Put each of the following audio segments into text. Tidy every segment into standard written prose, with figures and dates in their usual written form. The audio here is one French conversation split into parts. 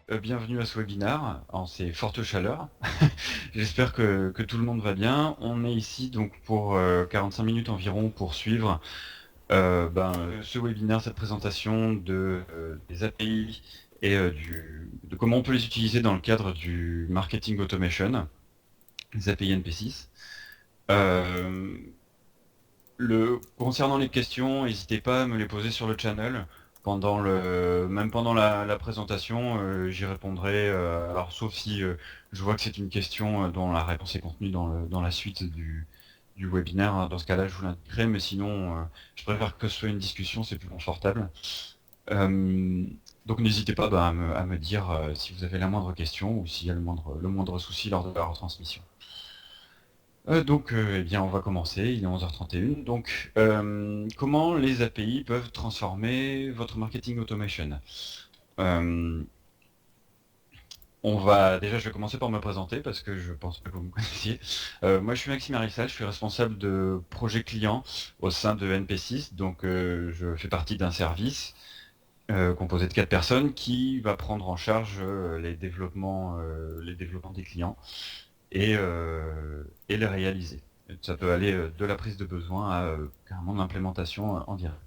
Bienvenue à ce webinaire en ces fortes chaleurs. J'espère que tout le monde va bien. On est ici donc pour 45 minutes environ pour suivre ce webinaire, cette présentation des API et de comment on peut les utiliser dans le cadre du marketing automation, les API NP6. Concernant les questions, n'hésitez pas à me les poser sur le channel. Même pendant la présentation, j'y répondrai. Alors sauf si je vois que c'est une question dont la réponse est contenue dans la suite du webinaire. Hein. Dans ce cas-là, je vous l'indiquerai, mais sinon, je préfère que ce soit une discussion, c'est plus confortable. Donc n'hésitez pas à me dire si vous avez la moindre question ou s'il y a le moindre souci lors de la retransmission. Eh bien, on va commencer, il est 11h31. Donc, comment les API peuvent transformer votre marketing automation? Euh, Déjà, je vais commencer par me présenter parce que je pense pas que vous me connaissiez. Moi, je suis Maxime Arissal, je suis responsable de projet client au sein de NP6. Donc, je fais partie d'un service composé de 4 personnes qui va prendre en charge les développements des clients et les réaliser. Ça peut aller de la prise de besoin à carrément l'implémentation en direct.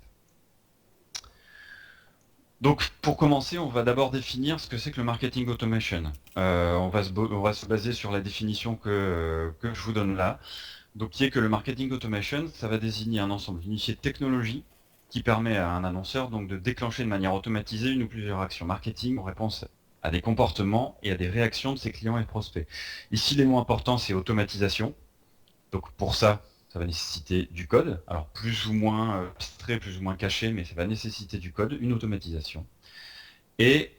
Donc pour commencer, on va d'abord définir ce que c'est que le marketing automation. On va se baser sur la définition que je vous donne là. Donc qui est que le marketing automation, ça va désigner un ensemble unifié de technologies qui permet à un annonceur donc de déclencher de manière automatisée une ou plusieurs actions marketing en réponse à des comportements et à des réactions de ses clients et prospects. Ici, les mots importants, c'est automatisation. Donc pour ça, ça va nécessiter du code, alors plus ou moins abstrait, plus ou moins caché, mais ça va nécessiter du code, une automatisation. Et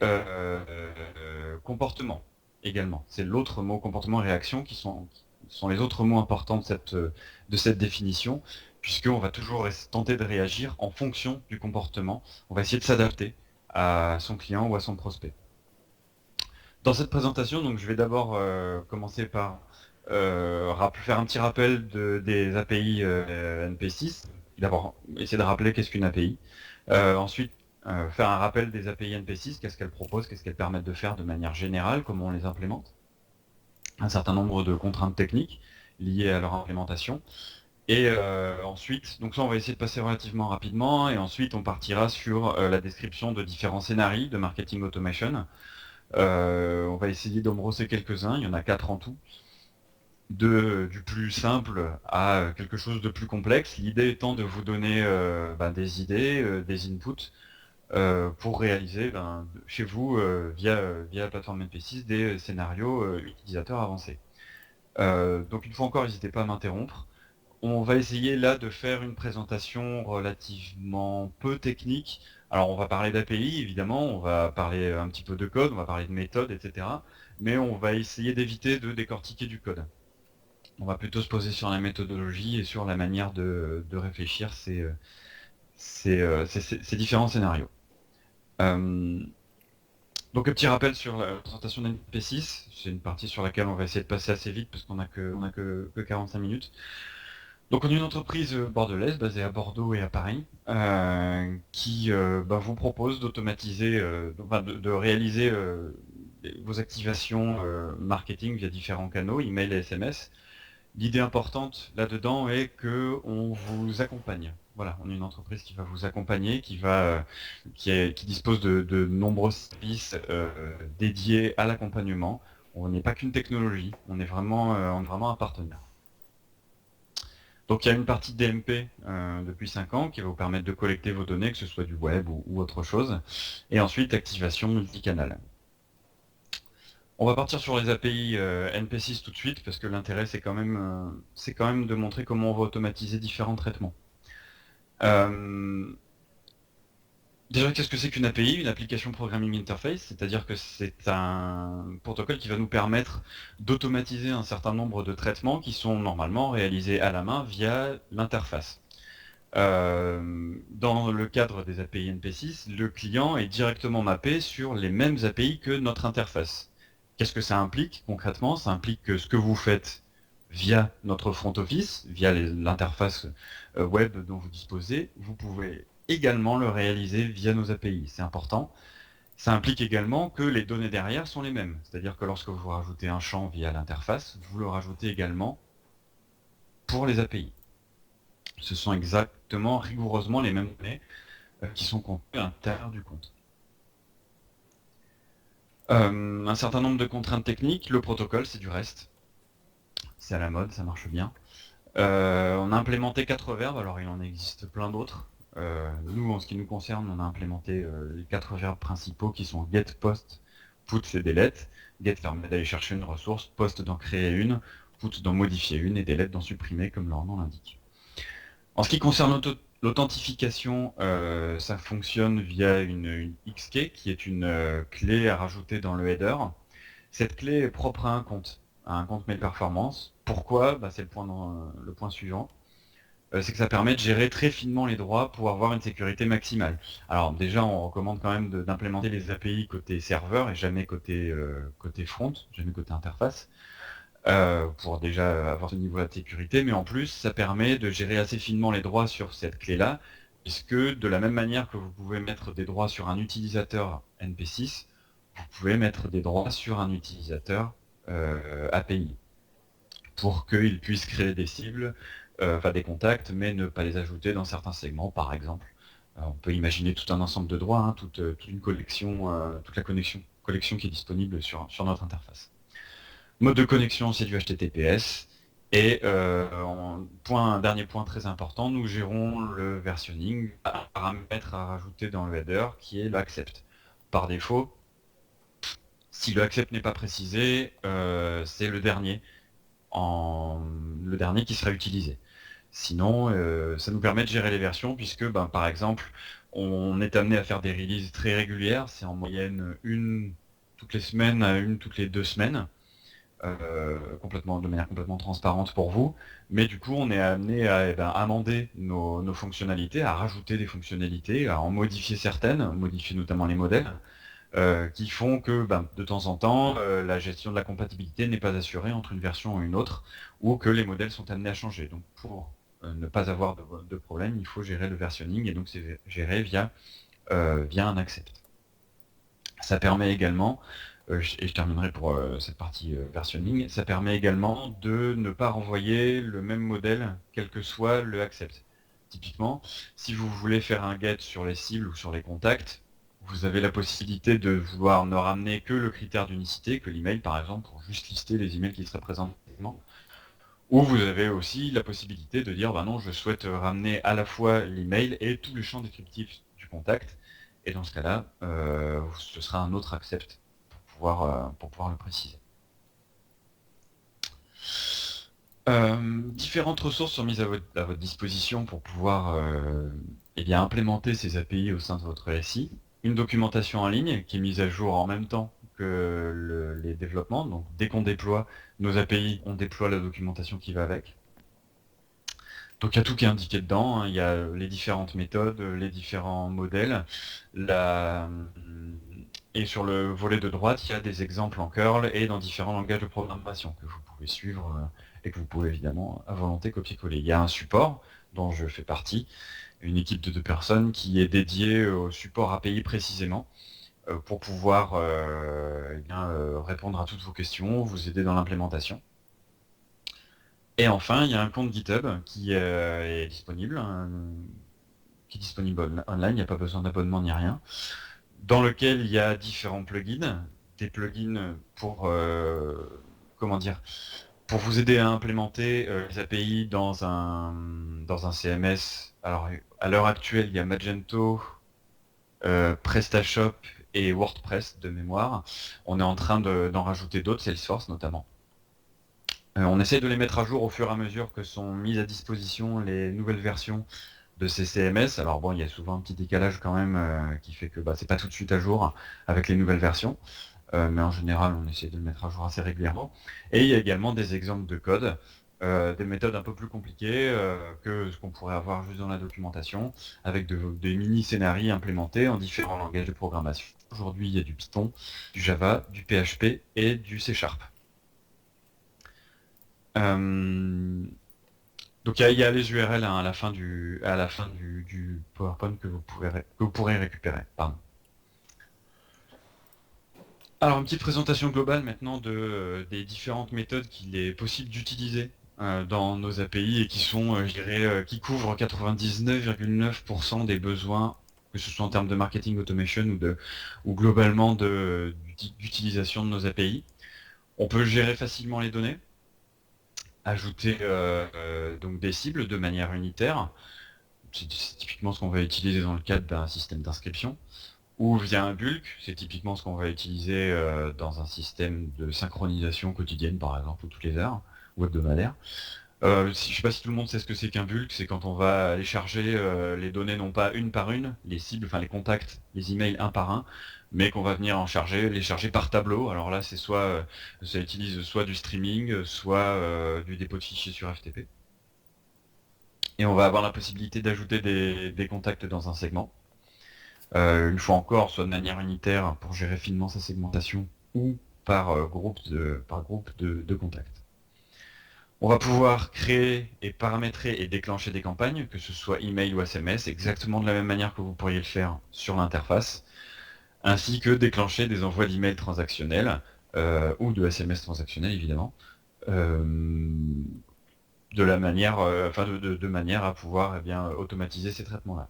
comportement également. C'est l'autre mot, comportement et réaction, qui sont les autres mots importants de cette définition, puisqu'on va toujours tenter de réagir en fonction du comportement. On va essayer de s'adapter à son client ou à son prospect. Dans cette présentation, donc, je vais d'abord commencer par faire un petit rappel des API NP6. D'abord, essayer de rappeler qu'est-ce qu'une API. Ensuite, faire un rappel des API NP6, qu'est-ce qu'elles proposent, qu'est-ce qu'elles permettent de faire de manière générale, comment on les implémente. Un certain nombre de contraintes techniques liées à leur implémentation. Et ensuite, donc ça on va essayer de passer relativement rapidement, et ensuite on partira sur la description de différents scénarios de marketing automation. On va essayer d'en brosser quelques-uns, il y en a 4 en tout. Du plus simple à quelque chose de plus complexe. L'idée étant de vous donner des idées, des inputs pour réaliser chez vous, via la plateforme MP6, des scénarios utilisateurs avancés. Donc une fois encore, n'hésitez pas à m'interrompre. On va essayer là de faire une présentation relativement peu technique. Alors on va parler d'API évidemment, on va parler un petit peu de code, on va parler de méthode, etc. Mais on va essayer d'éviter de décortiquer du code. On va plutôt se poser sur la méthodologie et sur la manière de réfléchir ces différents scénarios. Donc un petit rappel sur la présentation d'NP6, c'est une partie sur laquelle on va essayer de passer assez vite parce qu'on n'a que 45 minutes. Donc on est une entreprise bordelaise basée à Bordeaux et à Paris qui vous propose d'automatiser, de réaliser vos activations marketing via différents canaux, email et SMS. L'idée importante là-dedans est qu'on vous accompagne. Voilà, on est une entreprise qui va vous accompagner, qui dispose de nombreux services dédiés à l'accompagnement. On n'est pas qu'une technologie, on est vraiment un partenaire. Donc il y a une partie DMP depuis 5 ans qui va vous permettre de collecter vos données, que ce soit du web ou autre chose. Et ensuite, activation multicanal. On va partir sur les API NP6 tout de suite, parce que l'intérêt c'est quand même de montrer comment on va automatiser différents traitements. Déjà, qu'est-ce que c'est qu'une API? Une Application Programming Interface, c'est-à-dire que c'est un protocole qui va nous permettre d'automatiser un certain nombre de traitements qui sont normalement réalisés à la main via l'interface. Dans le cadre des API NP6, le client est directement mappé sur les mêmes API que notre interface. Qu'est-ce que ça implique concrètement? Ça implique que ce que vous faites via notre front office, via l'interface web dont vous disposez, vous pouvez également le réaliser via nos API. C'est important. Ça implique également que les données derrière sont les mêmes. C'est-à-dire que lorsque vous rajoutez un champ via l'interface, vous le rajoutez également pour les API. Ce sont exactement, rigoureusement les mêmes données qui sont contenues à l'intérieur du compte. Un certain nombre de contraintes techniques, le protocole c'est du REST. C'est à la mode, ça marche bien. On a implémenté 4 verbes, alors il en existe plein d'autres. Nous, en ce qui nous concerne, on a implémenté les 4 verbes principaux qui sont get, post, put et delete. Get permet d'aller chercher une ressource, post d'en créer une, put d'en modifier une et delete d'en supprimer comme leur nom l'indique. En ce qui concerne l'authentification, ça fonctionne via une XKey qui est une clé à rajouter dans le header. Cette clé est propre à un compte mail performance. Pourquoi? C'est le point suivant. C'est que ça permet de gérer très finement les droits pour avoir une sécurité maximale. Alors déjà, on recommande quand même d'implémenter les API côté serveur et jamais côté front, jamais côté interface, pour déjà avoir ce niveau de sécurité, mais en plus, ça permet de gérer assez finement les droits sur cette clé-là, puisque de la même manière que vous pouvez mettre des droits sur un utilisateur NP6, vous pouvez mettre des droits sur un utilisateur API, pour qu'il puisse créer des cibles, des contacts, mais ne pas les ajouter dans certains segments, par exemple. On peut imaginer tout un ensemble de droits, hein, toute une collection, toute la collection qui est disponible sur notre interface. Mode de connexion, c'est du HTTPS. Et dernier point très important, nous gérons le versionning, un paramètre à rajouter dans le header qui est le accept. Par défaut, si le accept n'est pas précisé, c'est le dernier qui sera utilisé. Sinon, ça nous permet de gérer les versions puisque, par exemple, on est amené à faire des releases très régulières. C'est en moyenne une toutes les semaines à une toutes les 2 semaines, de manière complètement transparente pour vous. Mais du coup, on est amené à amender nos fonctionnalités, à rajouter des fonctionnalités, à en modifier certaines, modifier notamment les modèles. Qui font que de temps en temps, la gestion de la compatibilité n'est pas assurée entre une version et une autre, ou que les modèles sont amenés à changer. Donc pour ne pas avoir de problème, il faut gérer le versionning, et donc c'est géré via un accept. Ça permet également, et je terminerai pour cette partie versionning, ça permet également de ne pas renvoyer le même modèle, quel que soit le accept. Typiquement, si vous voulez faire un get sur les cibles ou sur les contacts, vous avez la possibilité de vouloir ne ramener que le critère d'unicité, que l'email par exemple, pour juste lister les emails qui seraient présents. Ou vous avez aussi la possibilité de dire, non, je souhaite ramener à la fois l'email et tous les champs descriptifs du contact. Et dans ce cas-là, ce sera un autre accept pour pouvoir le préciser. Différentes ressources sont mises à votre disposition pour pouvoir implémenter ces API au sein de votre SI. Une documentation en ligne qui est mise à jour en même temps que les développements. Donc dès qu'on déploie nos API, on déploie la documentation qui va avec. Donc il y a tout qui est indiqué dedans, hein. Il y a les différentes méthodes, les différents modèles. Et sur le volet de droite, il y a des exemples en curl et dans différents langages de programmation que vous pouvez suivre et que vous pouvez évidemment à volonté copier-coller. Il y a un support dont je fais partie, une équipe de 2 personnes qui est dédiée au support API précisément pour pouvoir répondre à toutes vos questions, vous aider dans l'implémentation. Et enfin, il y a un compte GitHub qui est disponible, online, il n'y a pas besoin d'abonnement ni rien, dans lequel il y a différents plugins, des plugins pour pour vous aider à implémenter les API dans un CMS. Alors à l'heure actuelle, il y a Magento, PrestaShop et WordPress de mémoire. On est en train d'en rajouter d'autres, Salesforce notamment. On essaie de les mettre à jour au fur et à mesure que sont mises à disposition les nouvelles versions de ces CMS. Alors bon, il y a souvent un petit décalage quand même qui fait que c'est pas tout de suite à jour avec les nouvelles versions. Mais en général, on essaie de le mettre à jour assez régulièrement. Et il y a également des exemples de code, des méthodes un peu plus compliquées que ce qu'on pourrait avoir juste dans la documentation, avec des mini-scénarios implémentés en différents langages de programmation. Aujourd'hui, il y a du Python, du Java, du PHP et du C#. Donc il y a les URL à la fin du PowerPoint que vous pourrez récupérer. Pardon. Alors, une petite présentation globale maintenant des différentes méthodes qu'il est possible d'utiliser dans nos API et qui sont, je dirais, qui couvrent 99,9% des besoins, que ce soit en termes de marketing automation ou globalement d'utilisation de nos API. On peut gérer facilement les données, ajouter donc des cibles de manière unitaire. C'est typiquement ce qu'on va utiliser dans le cadre d'un système d'inscription. Ou via un bulk, c'est typiquement ce qu'on va utiliser dans un système de synchronisation quotidienne, par exemple, ou toutes les heures, ou hebdomadaire. Je ne sais pas si tout le monde sait ce que c'est qu'un bulk, c'est quand on va aller charger les données non pas une par une, les cibles, enfin les contacts, les emails un par un, mais qu'on va venir les charger par tableau. Alors là, ça utilise soit du streaming, soit du dépôt de fichiers sur FTP. Et on va avoir la possibilité d'ajouter des contacts dans un segment. Une fois encore, soit de manière unitaire pour gérer finement sa segmentation, ou par groupe de contacts. On va pouvoir créer et paramétrer et déclencher des campagnes, que ce soit email ou SMS, exactement de la même manière que vous pourriez le faire sur l'interface, ainsi que déclencher des envois d'email transactionnels, ou de SMS transactionnels évidemment, de manière à pouvoir automatiser ces traitements-là.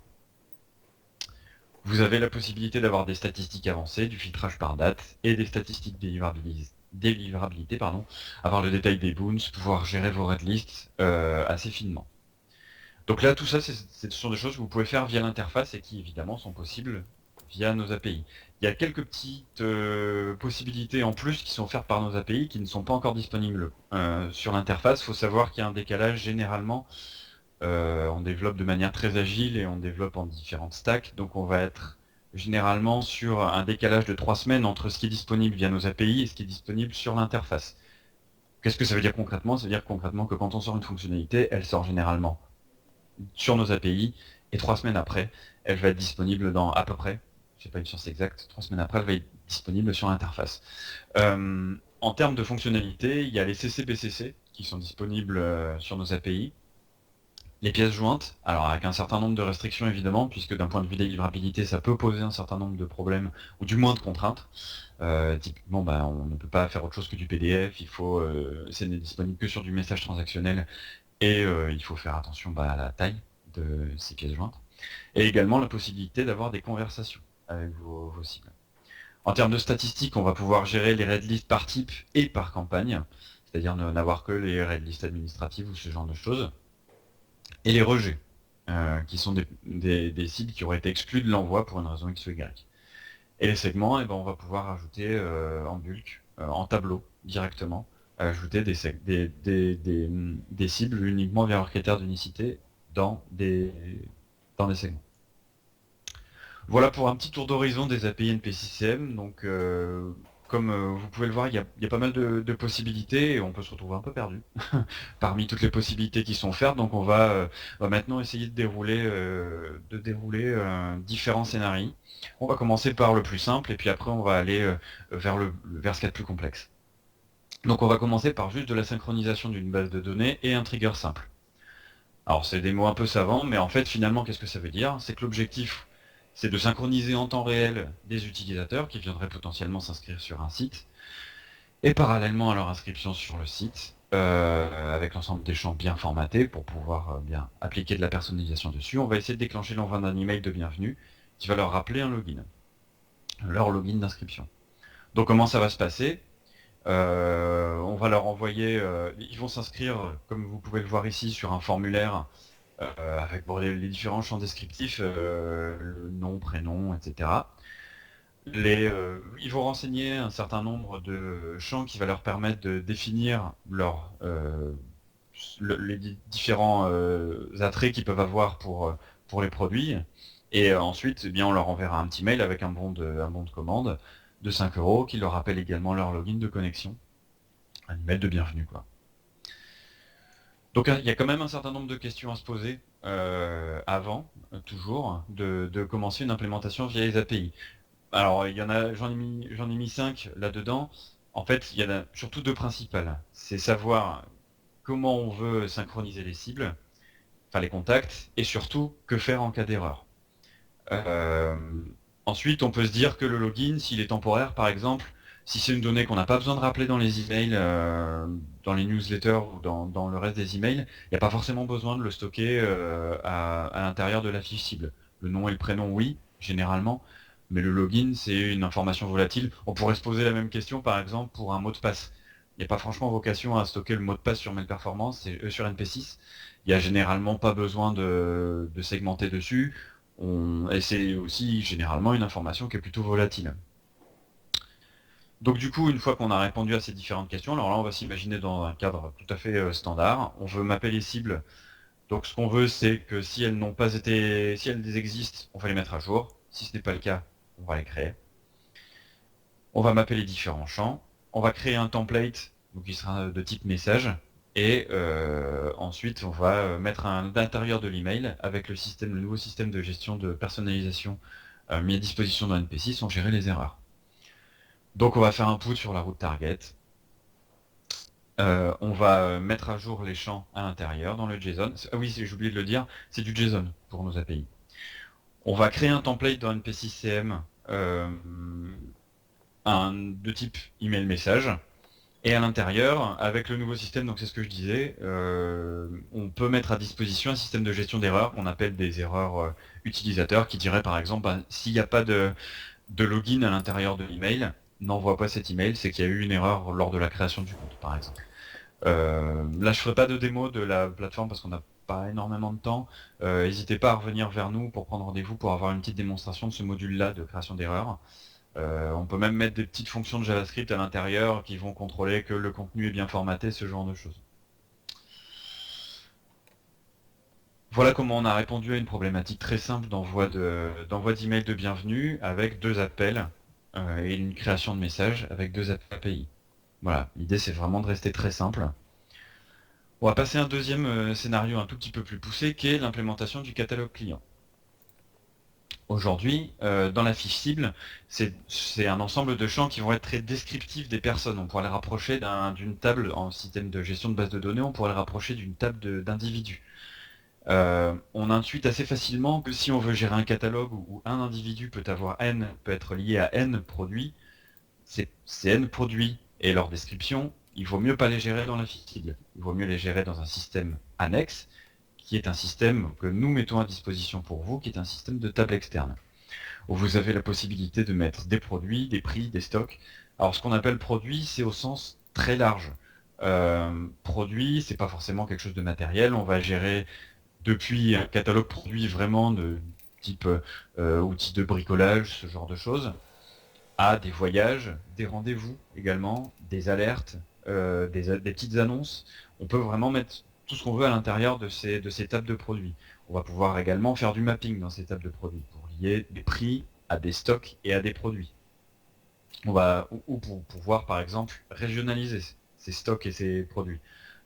Vous avez la possibilité d'avoir des statistiques avancées, du filtrage par date et des statistiques délivrabilité, avoir le détail des boons, pouvoir gérer vos red lists assez finement. Donc là, tout ça, ce sont des choses que vous pouvez faire via l'interface et qui évidemment sont possibles via nos API. Il y a quelques petites possibilités en plus qui sont offertes par nos API qui ne sont pas encore disponibles sur l'interface. Il faut savoir qu'il y a un décalage généralement. On développe de manière très agile et on développe en différentes stacks. Donc on va être généralement sur un décalage de 3 semaines entre ce qui est disponible via nos API et ce qui est disponible sur l'interface. Qu'est-ce que ça veut dire concrètement? Ça veut dire concrètement que quand on sort une fonctionnalité, elle sort généralement sur nos API et 3 semaines après, elle va être disponible dans à peu près, je sais pas une science exacte, 3 semaines après, elle va être disponible sur l'interface. En termes de fonctionnalités, il y a les CC/BCC qui sont disponibles sur nos API. Les pièces jointes, alors avec un certain nombre de restrictions évidemment, puisque d'un point de vue délivrabilité, ça peut poser un certain nombre de problèmes, ou du moins de contraintes. Typiquement, on ne peut pas faire autre chose que du PDF, c'est n'est disponible que sur du message transactionnel, et il faut faire attention à la taille de ces pièces jointes. Et également la possibilité d'avoir des conversations avec vos cibles. En termes de statistiques, on va pouvoir gérer les red lists par type et par campagne, c'est-à-dire n'avoir que les red lists administratives ou ce genre de choses. Et les rejets, qui sont des cibles qui auraient été exclues de l'envoi pour une raison X ou Y. Et les segments, on va pouvoir ajouter en bulk, en tableau, directement, ajouter des cibles uniquement via leur critère d'unicité dans des segments. Voilà pour un petit tour d'horizon des API NPCCM. Donc, comme vous pouvez le voir, il y a pas mal de possibilités et on peut se retrouver un peu perdu parmi toutes les possibilités qui sont offertes. Donc, on va maintenant essayer de dérouler différents scénarios. On va commencer par le plus simple et puis après on va aller vers ce qu'il y a de plus complexe. Donc, on va commencer par juste de la synchronisation d'une base de données et un trigger simple. Alors, c'est des mots un peu savants, mais en fait, finalement, qu'est-ce que ça veut dire? C'est que l'objectif, c'est de synchroniser en temps réel des utilisateurs qui viendraient potentiellement s'inscrire sur un site, et parallèlement à leur inscription sur le site, avec l'ensemble des champs bien formatés pour pouvoir bien appliquer de la personnalisation dessus, on va essayer de déclencher l'envoi d'un email de bienvenue qui va leur rappeler un login, leur login d'inscription. Donc comment ça va se passer? On va leur envoyer, ils vont s'inscrire, comme vous pouvez le voir ici, sur un formulaire avec les différents champs descriptifs, le nom, prénom, etc. Ils vont renseigner un certain nombre de champs qui va leur permettre de définir les différents attraits qu'ils peuvent avoir pour les produits. Et ensuite, on leur enverra un petit mail avec un bon de commande de 5 € qui leur rappelle également leur login de connexion. Un email de bienvenue, quoi. Donc il y a quand même un certain nombre de questions à se poser avant, toujours, de commencer une implémentation via les API. Alors j'en ai mis 5 là-dedans. En fait, il y en a surtout 2 principales. C'est savoir comment on veut synchroniser les cibles, enfin les contacts, et surtout que faire en cas d'erreur. Ensuite, on peut se dire que le login, s'il est temporaire par exemple, Si c'est une donnée qu'on n'a pas besoin de rappeler dans les emails, dans les newsletters ou dans le reste des emails, il n'y a pas forcément besoin de le stocker à l'intérieur de la fiche cible. Le nom et le prénom, oui, généralement, mais le login, c'est une information volatile. On pourrait se poser la même question, par exemple, pour un mot de passe. Il n'y a pas franchement vocation à stocker le mot de passe sur Mail Performance, sur NP6. Il n'y a généralement pas besoin de segmenter dessus. Et c'est aussi généralement une information qui est plutôt volatile. Donc du coup, une fois qu'on a répondu à ces différentes questions, alors là on va s'imaginer dans un cadre tout à fait standard. On veut mapper les cibles. Donc ce qu'on veut, c'est que si elles n'ont pas été, si elles existent, on va les mettre à jour. Si ce n'est pas le cas, on va les créer. On va mapper les différents champs. On va créer un template, donc qui sera de type message. Et ensuite, on va mettre à l'intérieur de l'email avec le nouveau système de gestion de personnalisation mis à disposition dans NP6, on gérer les erreurs. Donc on va faire un put sur la route target. On va mettre à jour les champs à l'intérieur dans le JSON. Ah oui, j'ai oublié de le dire, c'est du JSON pour nos API. On va créer un template dans NP6CM de type email message. Et à l'intérieur, avec le nouveau système, donc c'est ce que je disais, on peut mettre à disposition un système de gestion d'erreurs qu'on appelle des erreurs utilisateurs, qui dirait par exemple, s'il n'y a pas de login à l'intérieur de l'email, n'envoie pas cet email, c'est qu'il y a eu une erreur lors de la création du compte, par exemple. Là, je ferai pas de démo de la plateforme parce qu'on n'a pas énormément de temps. N'hésitez pas à revenir vers nous pour prendre rendez-vous pour avoir une petite démonstration de ce module-là de création d'erreurs. On peut même mettre des petites fonctions de JavaScript à l'intérieur qui vont contrôler que le contenu est bien formaté, ce genre de choses. Voilà comment on a répondu à une problématique très simple d'envoi d'email de bienvenue avec 2 appels et une création de messages avec 2 API. Voilà, l'idée c'est vraiment de rester très simple. On va passer à un deuxième scénario un tout petit peu plus poussé qui est l'implémentation du catalogue client. Aujourd'hui, dans la fiche cible, c'est un ensemble de champs qui vont être très descriptifs des personnes. On pourrait les rapprocher d'une table en système de gestion de base de données, on pourrait les rapprocher d'une table d'individus. On intuite assez facilement que si on veut gérer un catalogue où un individu peut être lié à N produits, ces N produits et leur description, il vaut mieux pas les gérer dans la fiche cible. Il vaut mieux les gérer dans un système annexe, qui est un système que nous mettons à disposition pour vous, qui est un système de table externe, où vous avez la possibilité de mettre des produits, des prix, des stocks. Alors ce qu'on appelle produit, c'est au sens très large. Produit, c'est pas forcément quelque chose de matériel, on va gérer depuis un catalogue produit vraiment de type outils de bricolage, ce genre de choses, à des voyages, des rendez-vous également, des alertes, des petites annonces. On peut vraiment mettre tout ce qu'on veut à l'intérieur de ces tables de produits. On va pouvoir également faire du mapping dans ces tables de produits pour lier des prix à des stocks et à des produits. Ou pour pouvoir par exemple régionaliser ces stocks et ces produits.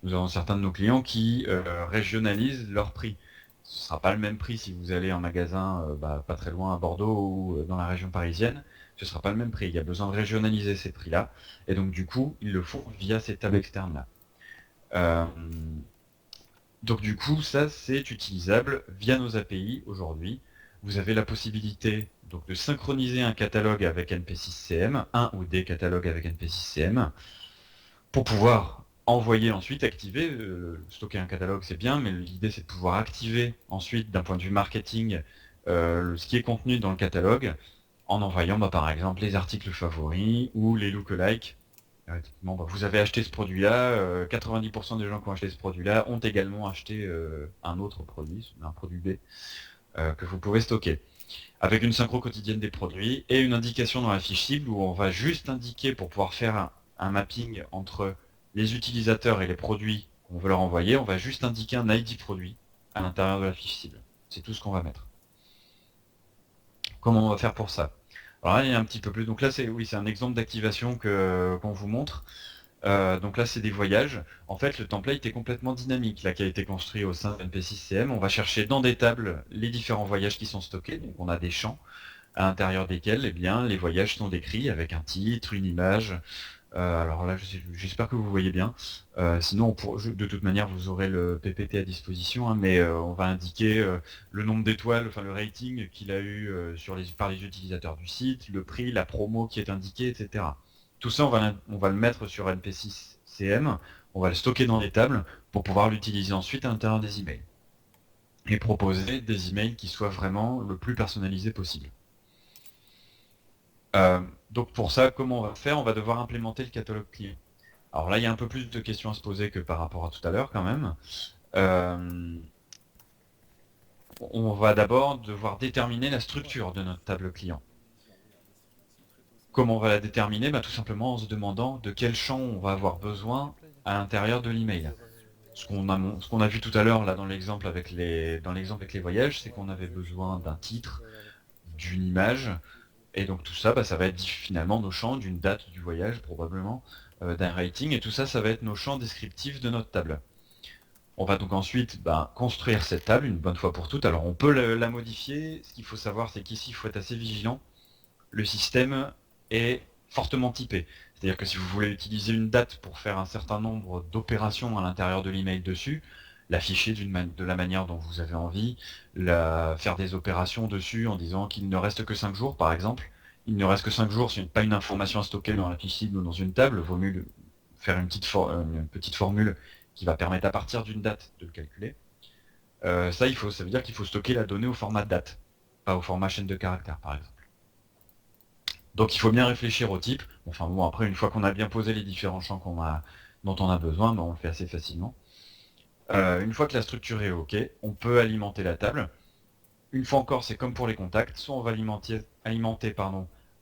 Nous avons certains de nos clients qui régionalisent leurs prix. Ce ne sera pas le même prix si vous allez en magasin pas très loin à Bordeaux ou dans la région parisienne. Ce ne sera pas le même prix. Il y a besoin de régionaliser ces prix-là. Et donc du coup, ils le font via ces tables externes-là. Donc du coup, ça c'est utilisable via nos API aujourd'hui. Vous avez la possibilité donc, de synchroniser un catalogue avec NP6CM, un ou des catalogues avec NP6CM, pour pouvoir envoyer ensuite, activer, stocker un catalogue c'est bien, mais l'idée c'est de pouvoir activer ensuite d'un point de vue marketing ce qui est contenu dans le catalogue en envoyant par exemple les articles favoris ou les lookalikes. Vous avez acheté ce produit-là, 90% des gens qui ont acheté ce produit-là ont également acheté un autre produit, un produit B, que vous pouvez stocker. Avec une synchro quotidienne des produits et une indication dans la fiche cible où on va juste indiquer pour pouvoir faire un mapping entre les utilisateurs et les produits qu'on veut leur envoyer, on va juste indiquer un ID produit à l'intérieur de la fiche cible. C'est tout ce qu'on va mettre. Comment on va faire pour ça? Alors là, il y a un petit peu plus. Donc là, c'est un exemple d'activation qu'on vous montre. Donc là, c'est des voyages. En fait, le template est complètement dynamique, là, qui a été construit au sein de NP6CM. On va chercher dans des tables les différents voyages qui sont stockés. Donc on a des champs à l'intérieur desquels les voyages sont décrits avec un titre, une image. Alors là, j'espère que vous voyez bien. Sinon, de toute manière, vous aurez le PPT à disposition, hein, mais on va indiquer le nombre d'étoiles, enfin le rating qu'il a eu par les utilisateurs du site, le prix, la promo qui est indiquée, etc. Tout ça, on va le mettre sur NP6CM, on va le stocker dans des tables pour pouvoir l'utiliser ensuite à l'intérieur des emails. Et proposer des emails qui soient vraiment le plus personnalisés possible. Donc pour ça, comment on va faire? On va devoir implémenter le catalogue client. Alors là, il y a un peu plus de questions à se poser que par rapport à tout à l'heure quand même. On va d'abord devoir déterminer la structure de notre table client. Comment on va la déterminer? Tout simplement en se demandant de quel champ on va avoir besoin à l'intérieur de l'email. Ce qu'on a vu tout à l'heure là dans l'exemple avec les voyages, c'est qu'on avait besoin d'un titre, d'une image, et donc tout ça, ça va être finalement nos champs d'une date du voyage probablement, d'un rating, et tout ça, ça va être nos champs descriptifs de notre table. On va donc ensuite construire cette table une bonne fois pour toutes. Alors on peut la modifier. Ce qu'il faut savoir, c'est qu'ici, il faut être assez vigilant. Le système est fortement typé. C'est-à-dire que si vous voulez utiliser une date pour faire un certain nombre d'opérations à l'intérieur de l'email dessus, l'afficher de la manière dont vous avez envie, faire des opérations dessus en disant qu'il ne reste que 5 jours, par exemple. Il ne reste que 5 jours, c'est pas une information à stocker dans la fiche cible ou dans une table, vaut mieux faire une petite formule qui va permettre à partir d'une date de le calculer. Ça veut dire qu'il faut stocker la donnée au format date, pas au format chaîne de caractères, par exemple. Donc il faut bien réfléchir au type. Enfin bon, après, une fois qu'on a bien posé les différents champs dont on a besoin, on le fait assez facilement. Une fois que la structure est OK, on peut alimenter la table. Une fois encore, c'est comme pour les contacts, soit on va alimenter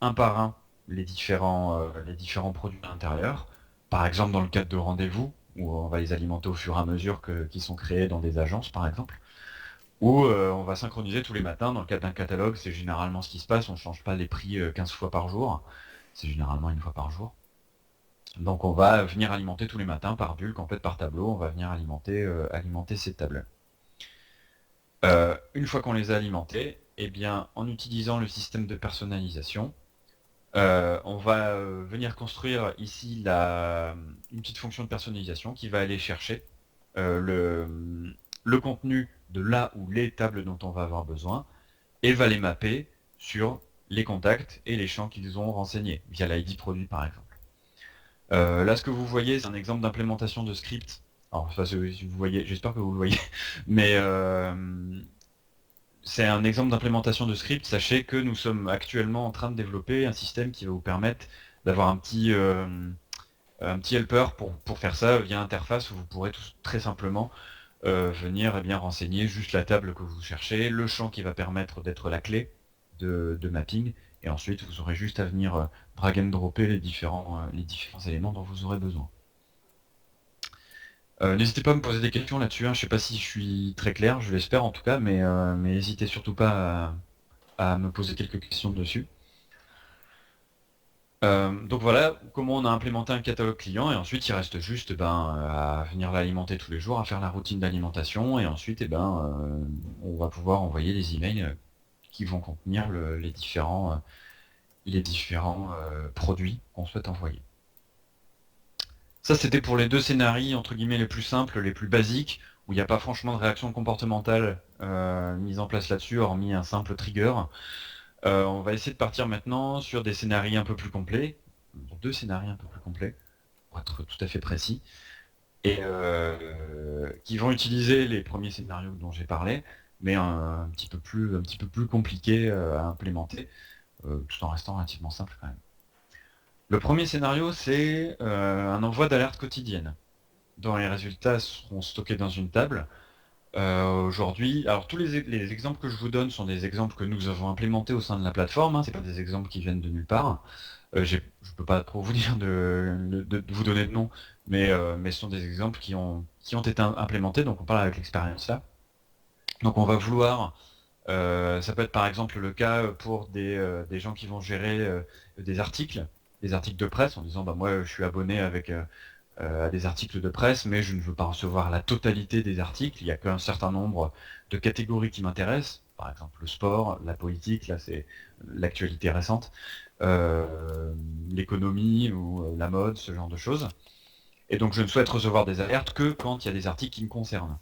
un par un les différents produits à l'intérieur. Par exemple, dans le cadre de rendez-vous, où on va les alimenter au fur et à mesure qu'ils sont créés dans des agences, par exemple. Ou on va synchroniser tous les matins. Dans le cadre d'un catalogue, c'est généralement ce qui se passe. On ne change pas les prix 15 fois par jour. C'est généralement une fois par jour. Donc on va venir alimenter tous les matins par bulk, en fait par tableau, on va venir alimenter ces tables. Une fois qu'on les a alimentés, en utilisant le système de personnalisation, on va venir construire ici une petite fonction de personnalisation qui va aller chercher le contenu de là ou les tables dont on va avoir besoin et va les mapper sur les contacts et les champs qu'ils ont renseignés, via l'ID produit par exemple. Là, ce que vous voyez, c'est un exemple d'implémentation de script. Alors, si vous voyez, j'espère que vous le voyez, mais c'est un exemple d'implémentation de script. Sachez que nous sommes actuellement en train de développer un système qui va vous permettre d'avoir un petit helper pour faire ça via interface où vous pourrez très simplement venir renseigner juste la table que vous cherchez, le champ qui va permettre d'être la clé de mapping, et ensuite vous aurez juste à venir drag and dropper les différents éléments dont vous aurez besoin. N'hésitez pas à me poser des questions là-dessus, hein. Je ne sais pas si je suis très clair, je l'espère en tout cas, mais n'hésitez surtout pas à me poser quelques questions dessus. Donc voilà comment on a implémenté un catalogue client, et ensuite il reste juste à venir l'alimenter tous les jours, à faire la routine d'alimentation, et ensuite on va pouvoir envoyer les emails qui vont contenir les différents produits qu'on souhaite envoyer. Ça, c'était pour les deux scénarios entre guillemets les plus simples, les plus basiques, où il n'y a pas franchement de réaction comportementale mise en place là-dessus, hormis un simple trigger. On va essayer de partir maintenant sur des scénarios un peu plus complets, deux scénarios un peu plus complets, pour être tout à fait précis, et qui vont utiliser les premiers scénarios dont j'ai parlé, mais un petit peu plus compliqués à implémenter, tout en restant relativement simple quand même. Le premier scénario, c'est un envoi d'alerte quotidienne, dont les résultats seront stockés dans une table. Aujourd'hui, alors tous les exemples que je vous donne sont des exemples que nous avons implémentés au sein de la plateforme, hein, c'est pas des exemples qui viennent de nulle part. Je ne peux pas trop vous dire de vous donner de nom, mais ce sont des exemples qui ont été implémentés, donc on parle avec l'expérience là. Donc on va vouloir, ça peut être par exemple le cas pour des gens qui vont gérer des articles de presse, en disant moi je suis abonné à des articles de presse, mais je ne veux pas recevoir la totalité des articles, il n'y a qu'un certain nombre de catégories qui m'intéressent, par exemple le sport, la politique, là c'est l'actualité récente, l'économie ou la mode, ce genre de choses. Et donc je ne souhaite recevoir des alertes que quand il y a des articles qui me concernent.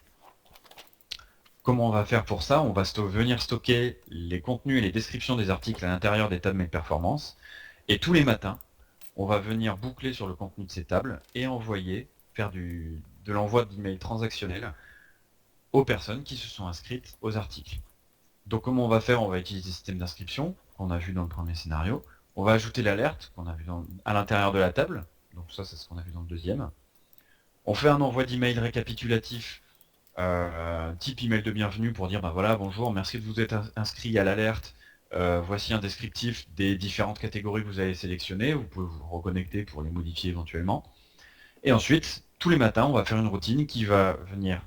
Comment on va faire pour ça? On va venir stocker les contenus et les descriptions des articles à l'intérieur des tables Mes Performances, et tous les matins, on va venir boucler sur le contenu de ces tables et faire de l'envoi d'emails transactionnels aux personnes qui se sont inscrites aux articles. Donc comment on va faire? On va utiliser le système d'inscription qu'on a vu dans le premier scénario. On va ajouter l'alerte qu'on a vu à l'intérieur de la table. Donc ça, c'est ce qu'on a vu dans le deuxième. On fait un envoi d'email récapitulatif, type email de bienvenue pour dire, voilà, bonjour, merci de vous être inscrit à l'alerte. Voici un descriptif des différentes catégories que vous avez sélectionnées. Vous pouvez vous reconnecter pour les modifier éventuellement. Et ensuite, tous les matins, on va faire une routine qui va venir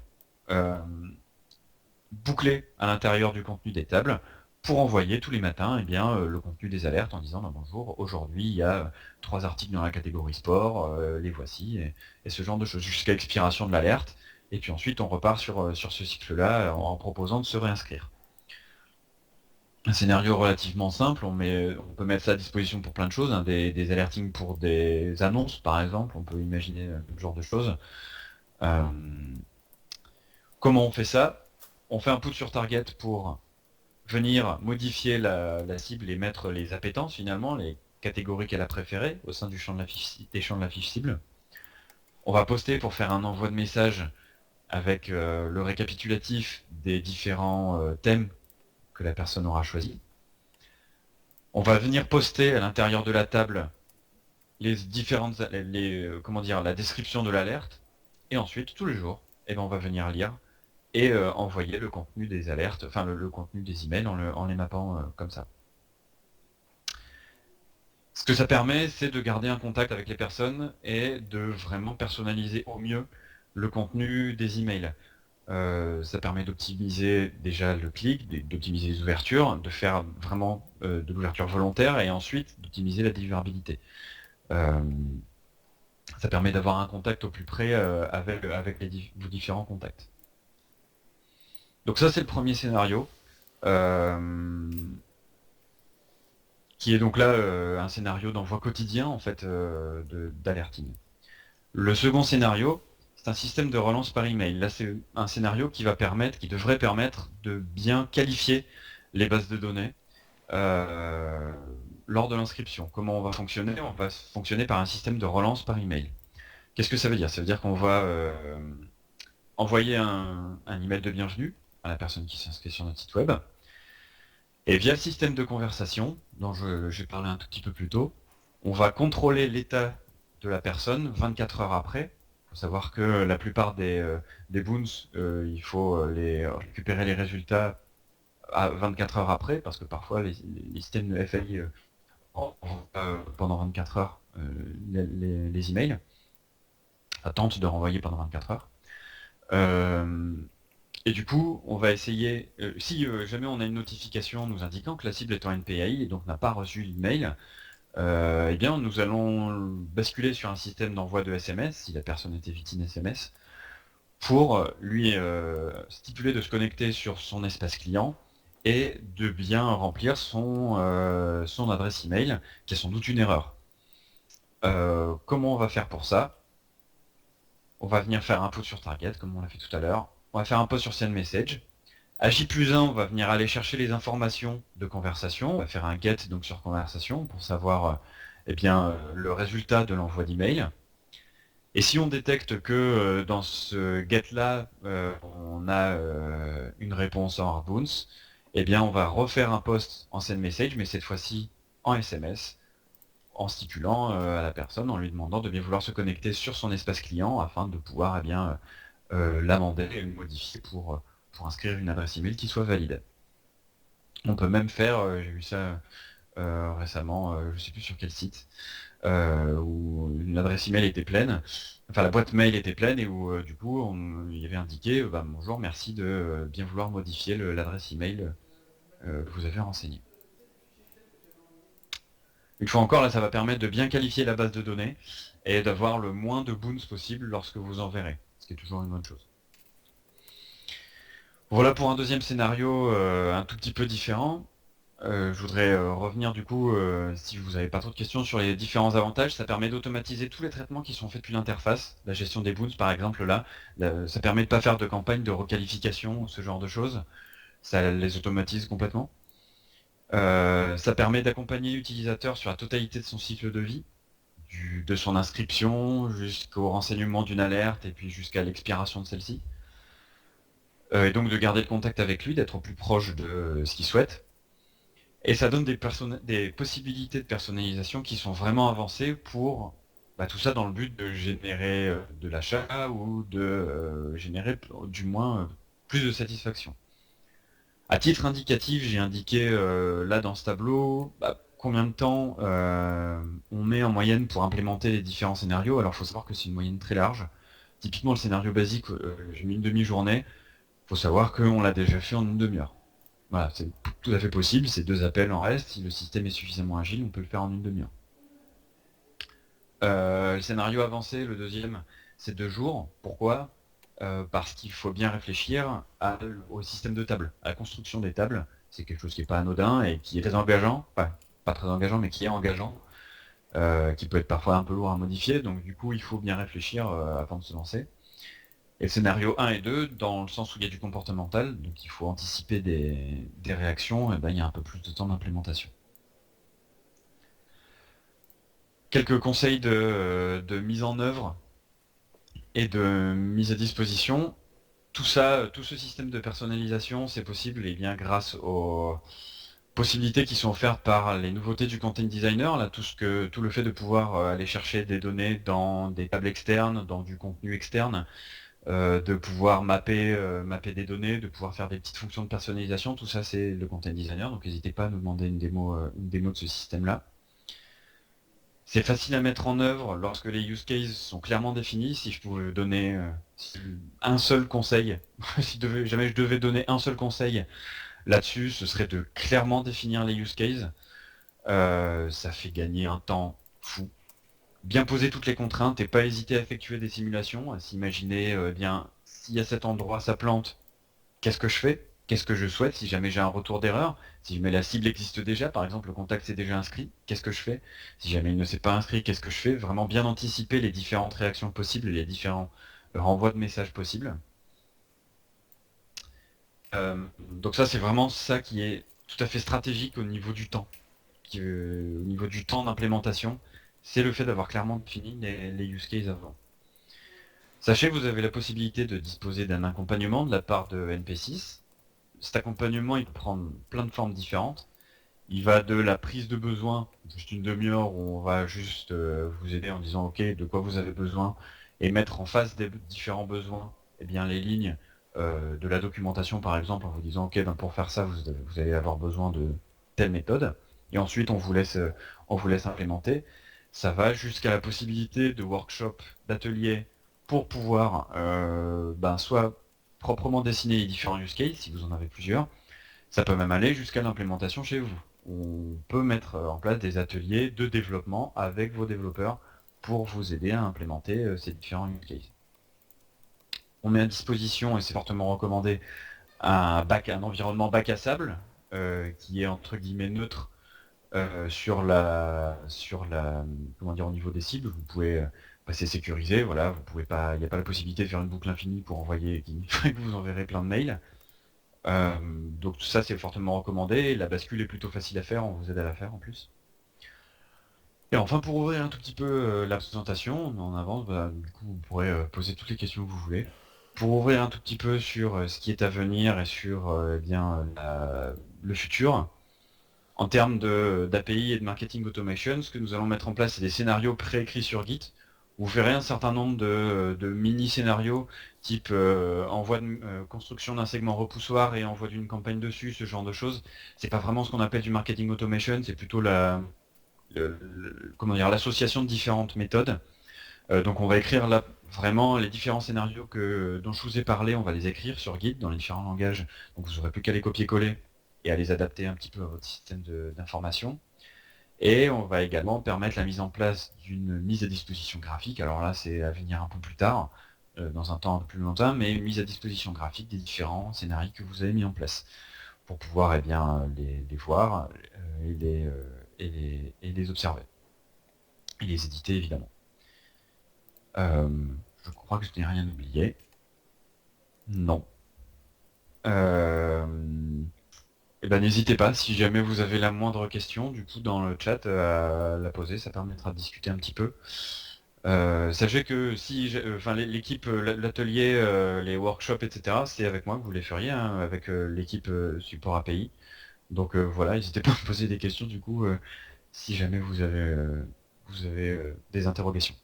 boucler à l'intérieur du contenu des tables pour envoyer tous les matins le contenu des alertes en disant bonjour, aujourd'hui il y a 3 articles dans la catégorie sport, les voici, et ce genre de choses, jusqu'à expiration de l'alerte. Et puis ensuite on repart sur ce cycle-là en proposant de se réinscrire. Un scénario relativement simple, on peut mettre ça à disposition pour plein de choses, hein, des alertings pour des annonces par exemple, on peut imaginer ce genre de choses. Comment on fait ça? On fait un put sur target pour venir modifier la cible et mettre les appétences finalement, les catégories qu'elle a préférées au sein des champs de la fiche cible. On va poster pour faire un envoi de message avec le récapitulatif des différents thèmes que la personne aura choisi. On va venir poster à l'intérieur de la table la description de l'alerte, et ensuite tous les jours, on va venir lire et envoyer le contenu des alertes, enfin le contenu des emails en les mappant comme ça. Ce que ça permet, c'est de garder un contact avec les personnes et de vraiment personnaliser au mieux le contenu des emails. Ça permet d'optimiser déjà le clic, d'optimiser les ouvertures, de faire vraiment de l'ouverture volontaire et ensuite d'optimiser la délivrabilité. Ça permet d'avoir un contact au plus près avec vos différents contacts. Donc ça c'est le premier scénario, qui est donc là un scénario d'envoi quotidien en fait d'alerting. Le second scénario, c'est un système de relance par email. Là c'est un scénario qui devrait permettre de bien qualifier les bases de données lors de l'inscription. Comment on va fonctionner? On va fonctionner par un système de relance par email. Qu'est-ce que ça veut dire? Ça veut dire qu'on va envoyer un email de bienvenue à la personne qui s'inscrit sur notre site web. Et via le système de conversation, dont j'ai parlé un tout petit peu plus tôt, on va contrôler l'état de la personne 24 heures après. Il faut savoir que la plupart des boons, il faut récupérer les résultats à 24 heures après, parce que parfois les systèmes de FAI pendant 24 heures les emails. Ça tente de renvoyer pendant 24 heures. Et du coup, on va essayer, si jamais on a une notification nous indiquant que la cible est en NPAI et donc n'a pas reçu l'email, nous allons basculer sur un système d'envoi de SMS, si la personne était victime SMS, pour lui stipuler de se connecter sur son espace client et de bien remplir son adresse email, qui est sans doute une erreur. Comment on va faire pour ça? On va venir faire un put sur target, comme on l'a fait tout à l'heure. On va faire un post sur send message. À J+1, on va venir aller chercher les informations de conversation. On va faire un get donc sur conversation pour savoir le résultat de l'envoi d'email. Et si on détecte que dans ce get-là, on a une réponse en hard bounce, on va refaire un post en send message, mais cette fois-ci en SMS, en stipulant à la personne, en lui demandant de bien vouloir se connecter sur son espace client afin de pouvoir l'amender et le modifier pour inscrire une adresse email qui soit valide. On peut même faire, j'ai vu ça récemment, je ne sais plus sur quel site, où une adresse email était pleine, enfin la boîte mail était pleine et où du coup il y avait indiqué bonjour, merci de bien vouloir modifier l'adresse email que vous avez renseignée. Une fois encore, là, ça va permettre de bien qualifier la base de données et d'avoir le moins de boons possible lorsque vous enverrez, ce qui est toujours une bonne chose. Voilà pour un deuxième scénario un tout petit peu différent. Je voudrais revenir du coup, si vous n'avez pas trop de questions, sur les différents avantages. Ça permet d'automatiser tous les traitements qui sont faits depuis l'interface. La gestion des boons, par exemple, là, ça permet de ne pas faire de campagne de requalification, ce genre de choses. Ça les automatise complètement. Ça permet d'accompagner l'utilisateur sur la totalité de son cycle de vie, de son inscription jusqu'au renseignement d'une alerte et puis jusqu'à l'expiration de celle-ci. Et donc de garder le contact avec lui, d'être au plus proche de ce qu'il souhaite. Et ça donne des possibilités de personnalisation qui sont vraiment avancées pour tout ça dans le but de générer de l'achat ou de générer du moins plus de satisfaction. À titre indicatif, j'ai indiqué là dans ce tableau combien de temps on met en moyenne pour implémenter les différents scénarios. Alors il faut savoir que c'est une moyenne très large. Typiquement le scénario basique, j'ai mis une demi-journée. Il faut savoir qu'on l'a déjà fait en une demi-heure. Voilà, c'est tout à fait possible, c'est 2 appels en reste, si le système est suffisamment agile, on peut le faire en une demi-heure. Le scénario avancé, le deuxième, c'est 2 jours. Pourquoi Parce qu'il faut bien réfléchir au système de table, à la construction des tables. C'est quelque chose qui n'est pas anodin et qui est très engageant, pas très engageant, mais qui est engageant, qui peut être parfois un peu lourd à modifier, donc du coup il faut bien réfléchir avant de se lancer. Et le scénario 1 et 2, dans le sens où il y a du comportemental, donc il faut anticiper des réactions, et il y a un peu plus de temps d'implémentation. Quelques conseils de mise en œuvre et de mise à disposition. Tout ça, tout ce système de personnalisation, c'est possible et bien grâce aux possibilités qui sont offertes par les nouveautés du content designer, là, tout le fait de pouvoir aller chercher des données dans des tables externes, dans du contenu externe, de pouvoir mapper des données, de pouvoir faire des petites fonctions de personnalisation, tout ça c'est le content designer, donc n'hésitez pas à nous demander une démo de ce système-là. C'est facile à mettre en œuvre lorsque les use cases sont clairement définis. Si je pouvais donner un seul conseil, si jamais je devais donner un seul conseil là-dessus, ce serait de clairement définir les use cases. Ça fait gagner un temps fou. Bien poser toutes les contraintes et pas hésiter à effectuer des simulations, à s'imaginer bien si à cet endroit ça plante, qu'est-ce que je fais? Qu'est-ce que je souhaite si jamais j'ai un retour d'erreur? Si jamais la cible existe déjà, par exemple le contact s'est déjà inscrit, qu'est-ce que je fais? Si jamais il ne s'est pas inscrit, qu'est-ce que je fais? Vraiment bien anticiper les différentes réactions possibles et les différents renvois de messages possibles. Donc ça c'est vraiment ça qui est tout à fait stratégique au niveau du temps. Au niveau du temps d'implémentation, c'est le fait d'avoir clairement défini les use cases avant. Sachez que vous avez la possibilité de disposer d'un accompagnement de la part de NP6. Cet accompagnement, il peut prendre plein de formes différentes. Il va de la prise de besoin, juste une demi-heure où on va juste vous aider en disant ok de quoi vous avez besoin et mettre en face des différents besoins les lignes de la documentation par exemple en vous disant ok pour faire ça vous allez avoir besoin de telle méthode et ensuite on vous laisse implémenter. Ça va jusqu'à la possibilité de workshop, d'ateliers pour pouvoir soit proprement dessiner les différents use cases si vous en avez plusieurs. Ça peut même aller jusqu'à l'implémentation chez vous. On peut mettre en place des ateliers de développement avec vos développeurs pour vous aider à implémenter ces différents use cases. On met à disposition, et c'est fortement recommandé, un environnement bac à sable qui est entre guillemets neutre au niveau des cibles. Vous pouvez passer sécurisé, voilà, vous pouvez pas, il n'y a pas la possibilité de faire une boucle infinie pour envoyer, qui ferait que vous enverrez plein de mails. Donc tout ça c'est fortement recommandé, la bascule est plutôt facile à faire, on vous aide à la faire en plus. Et enfin pour ouvrir un tout petit peu la présentation, on en avance, du coup vous pourrez poser toutes les questions que vous voulez. Pour ouvrir un tout petit peu sur ce qui est à venir et sur le futur, en termes d'API et de marketing automation, ce que nous allons mettre en place c'est des scénarios préécrits sur Git. Vous verrez un certain nombre de mini-scénarios, type envoi de construction d'un segment repoussoir et envoi d'une campagne dessus, ce genre de choses. C'est pas vraiment ce qu'on appelle du marketing automation, c'est plutôt l'association de différentes méthodes. Donc on va écrire là vraiment les différents scénarios dont je vous ai parlé, on va les écrire sur Git dans les différents langages. Donc vous n'aurez plus qu'à les copier-coller et à les adapter un petit peu à votre système d'information. Et on va également permettre la mise en place d'une mise à disposition graphique. Alors là, c'est à venir un peu plus tard, dans un temps un peu plus longtemps, mais une mise à disposition graphique des différents scénarios que vous avez mis en place pour pouvoir les voir et les observer. Et les éditer, évidemment. Je crois que je n'ai rien oublié. Non. Eh ben, n'hésitez pas, si jamais vous avez la moindre question, du coup, dans le chat, à la poser, ça permettra de discuter un petit peu. Sachez que si, enfin, l'équipe, l'atelier, les workshops, etc., c'est avec moi que vous les feriez, hein, avec l'équipe support API. Donc voilà, n'hésitez pas à me poser des questions, du coup, si jamais vous avez des interrogations.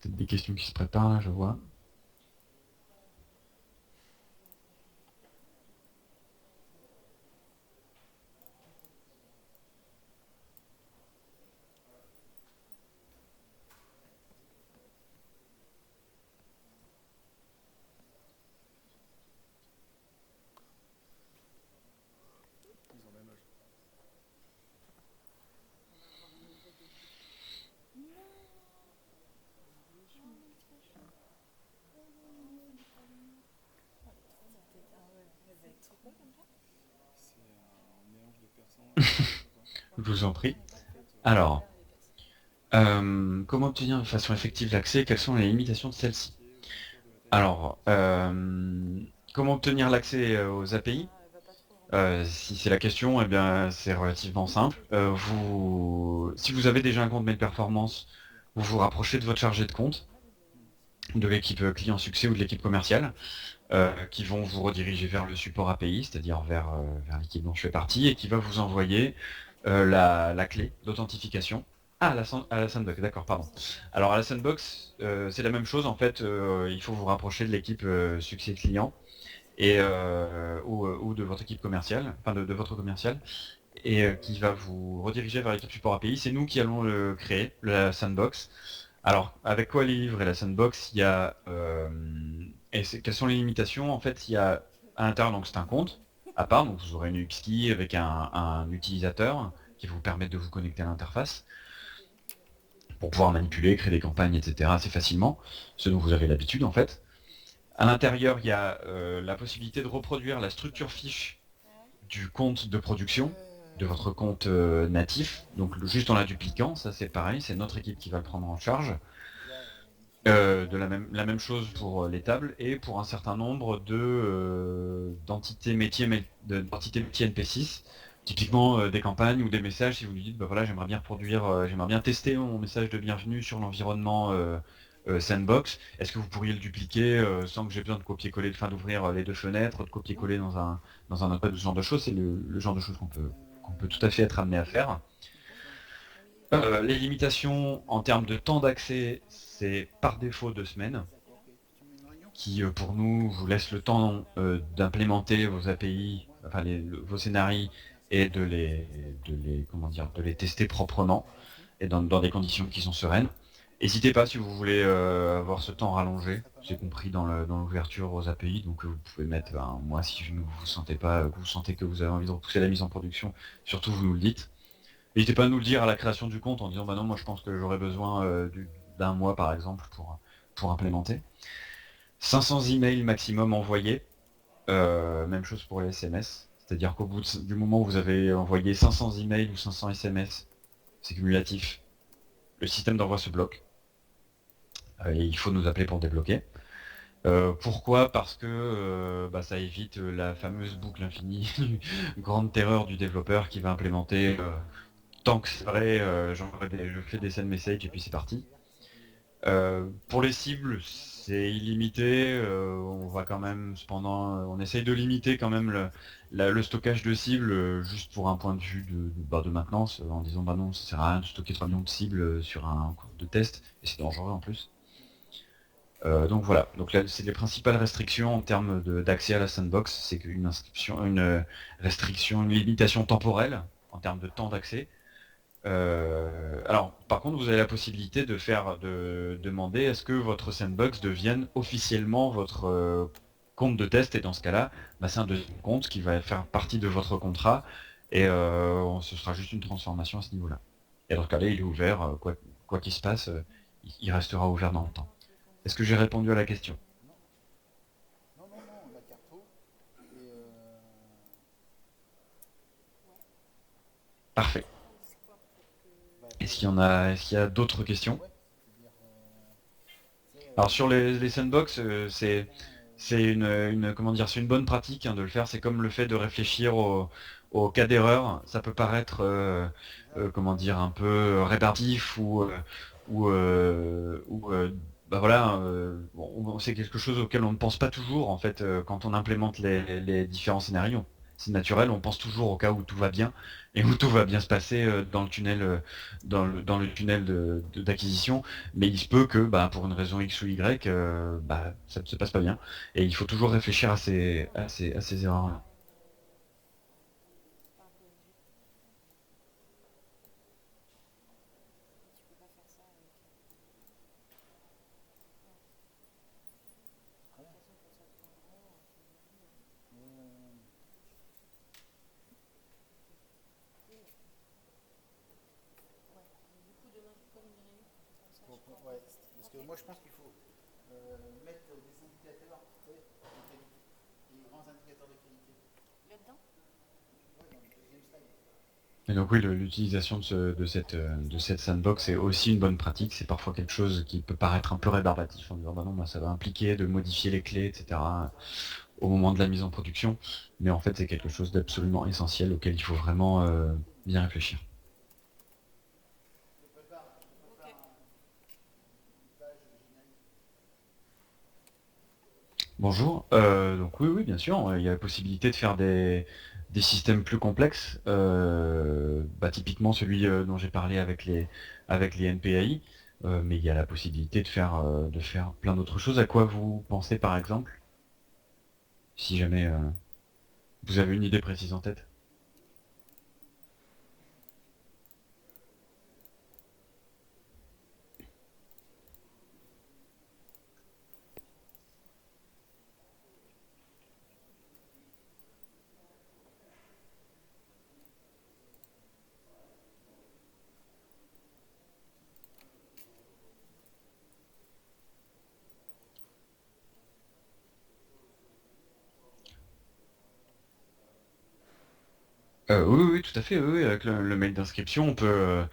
Peut-être des questions qui se préparent, là, je vois. Je vous en prie. Alors, comment obtenir de façon effective l'accès? Quelles sont les limitations de celle-ci? Alors, comment obtenir l'accès aux API? Si c'est la question, eh bien, c'est relativement simple. Si vous avez déjà un compte Mail Performance, vous vous rapprochez de votre chargé de compte, de l'équipe client succès ou de l'équipe commerciale, qui vont vous rediriger vers le support API, c'est-à-dire vers l'équipe dont je fais partie, et qui va vous envoyer la clé d'authentification. Ah, à la sandbox, d'accord, pardon. Alors à la sandbox, c'est la même chose, en fait, il faut vous rapprocher de l'équipe succès client ou de votre équipe commerciale, enfin de votre commercial, et qui va vous rediriger vers l'équipe support API. C'est nous qui allons le créer, la sandbox. Alors, avec quoi elle est livrée la sandbox? Il y a quelles sont les limitations? En fait, il y a à l'intérieur, donc c'est un compte à part, donc vous aurez une UX key avec un utilisateur qui va vous permettre de vous connecter à l'interface pour pouvoir manipuler, créer des campagnes, etc. assez facilement, ce dont vous avez l'habitude en fait. À l'intérieur, il y a la possibilité de reproduire la structure fiche du compte de production, de votre compte natif, donc juste en la dupliquant, ça c'est pareil, c'est notre équipe qui va le prendre en charge. La même chose pour les tables et pour un certain nombre d'entités métiers, d'entités métiers NP6, typiquement des campagnes ou des messages. Si vous lui dites, bah voilà, j'aimerais bien reproduire, j'aimerais bien tester mon message de bienvenue sur l'environnement Sandbox. Est-ce que vous pourriez le dupliquer sans que j'ai besoin de copier-coller, enfin d'ouvrir les deux fenêtres, de copier-coller dans un notepad, ce genre de choses, c'est le genre de choses qu'on peut tout à fait être amené à faire. Les limitations en termes de temps d'accès, c'est par défaut 2 semaines, qui pour nous vous laisse le temps d'implémenter vos API, enfin vos scénarios et comment dire, de les tester proprement et dans des conditions qui sont sereines. N'hésitez pas si vous voulez avoir ce temps rallongé, c'est compris dans l'ouverture aux API, donc vous pouvez mettre un mois si vous ne sentez pas, que vous sentez que vous avez envie de repousser la mise en production, surtout vous nous le dites. N'hésitez pas à nous le dire à la création du compte en disant bah non, moi je pense que j'aurais besoin d'un mois par exemple pour implémenter. 500 emails maximum envoyés, même chose pour les SMS. C'est-à-dire qu'au bout du moment où vous avez envoyé 500 emails ou 500 SMS, c'est cumulatif, le système d'envoi se bloque. Et il faut nous appeler pour le débloquer. Pourquoi? Parce que ça évite la fameuse boucle infinie, grande terreur du développeur qui va implémenter tant que c'est vrai, je fais des send messages et puis c'est parti. Pour les cibles, c'est illimité. On va quand même, cependant, on essaye de limiter quand même le stockage de cibles, juste pour un point de vue de maintenance, en disant bah non, ça sert à rien de stocker 3 millions de cibles sur un cours de test, et c'est dangereux en plus. Donc voilà, donc là c'est les principales restrictions en termes d'accès à la sandbox, c'est qu'une inscription, une restriction, une limitation temporelle en termes de temps d'accès. Alors, par contre, vous avez la possibilité de demander est-ce que votre sandbox devienne officiellement votre compte de test, et dans ce cas-là, c'est un deuxième compte qui va faire partie de votre contrat et ce sera juste une transformation à ce niveau-là. Et dans ce cas-là, il est ouvert, quoi qu'il se passe, il restera ouvert dans le temps. Est-ce que j'ai répondu à la question? Non, non, la carto. Et Parfait. bah, Est-ce qu'il y a d'autres questions? ouais, c'est-à-dire, tu sais, Alors sur les sandbox, certains, c'est comment dire, c'est une bonne pratique hein, de le faire. C'est comme le fait de réfléchir au cas d'erreur. Ça peut paraître, c'est ça. comment dire, un peu rébarbatif bah voilà, c'est quelque chose auquel on ne pense pas toujours en fait quand on implémente les différents scénarios. C'est naturel, on pense toujours au cas où tout va bien et où tout va bien se passer dans le tunnel, dans le tunnel d'acquisition. Mais il se peut que, bah, pour une raison X ou Y, bah, ça ne se passe pas bien. Et il faut toujours réfléchir à ces erreurs-là. Très bien. Euh, ouais, parce que moi je pense qu'il faut mettre des indicateurs, tu sais, de qualité, des grands indicateurs de qualité. Ouais, dans le deuxième slide. Et donc oui, l'utilisation de cette sandbox est aussi une bonne pratique. C'est parfois quelque chose qui peut paraître un peu rébarbatif en disant bah non, bah, ça va impliquer de modifier les clés, etc. au moment de la mise en production. Mais en fait, c'est quelque chose d'absolument essentiel auquel il faut vraiment bien réfléchir. Je prépare une page générique. Bonjour. Donc oui, oui, bien sûr, il y a la possibilité de faire des systèmes plus complexes. Bah, typiquement celui dont j'ai parlé avec les NPAI. Mais il y a la possibilité de faire plein d'autres choses. À quoi vous pensez par exemple, si jamais vous avez une idée précise en tête? Oui, oui, tout à fait. Oui, oui, avec le mail d'inscription, on peut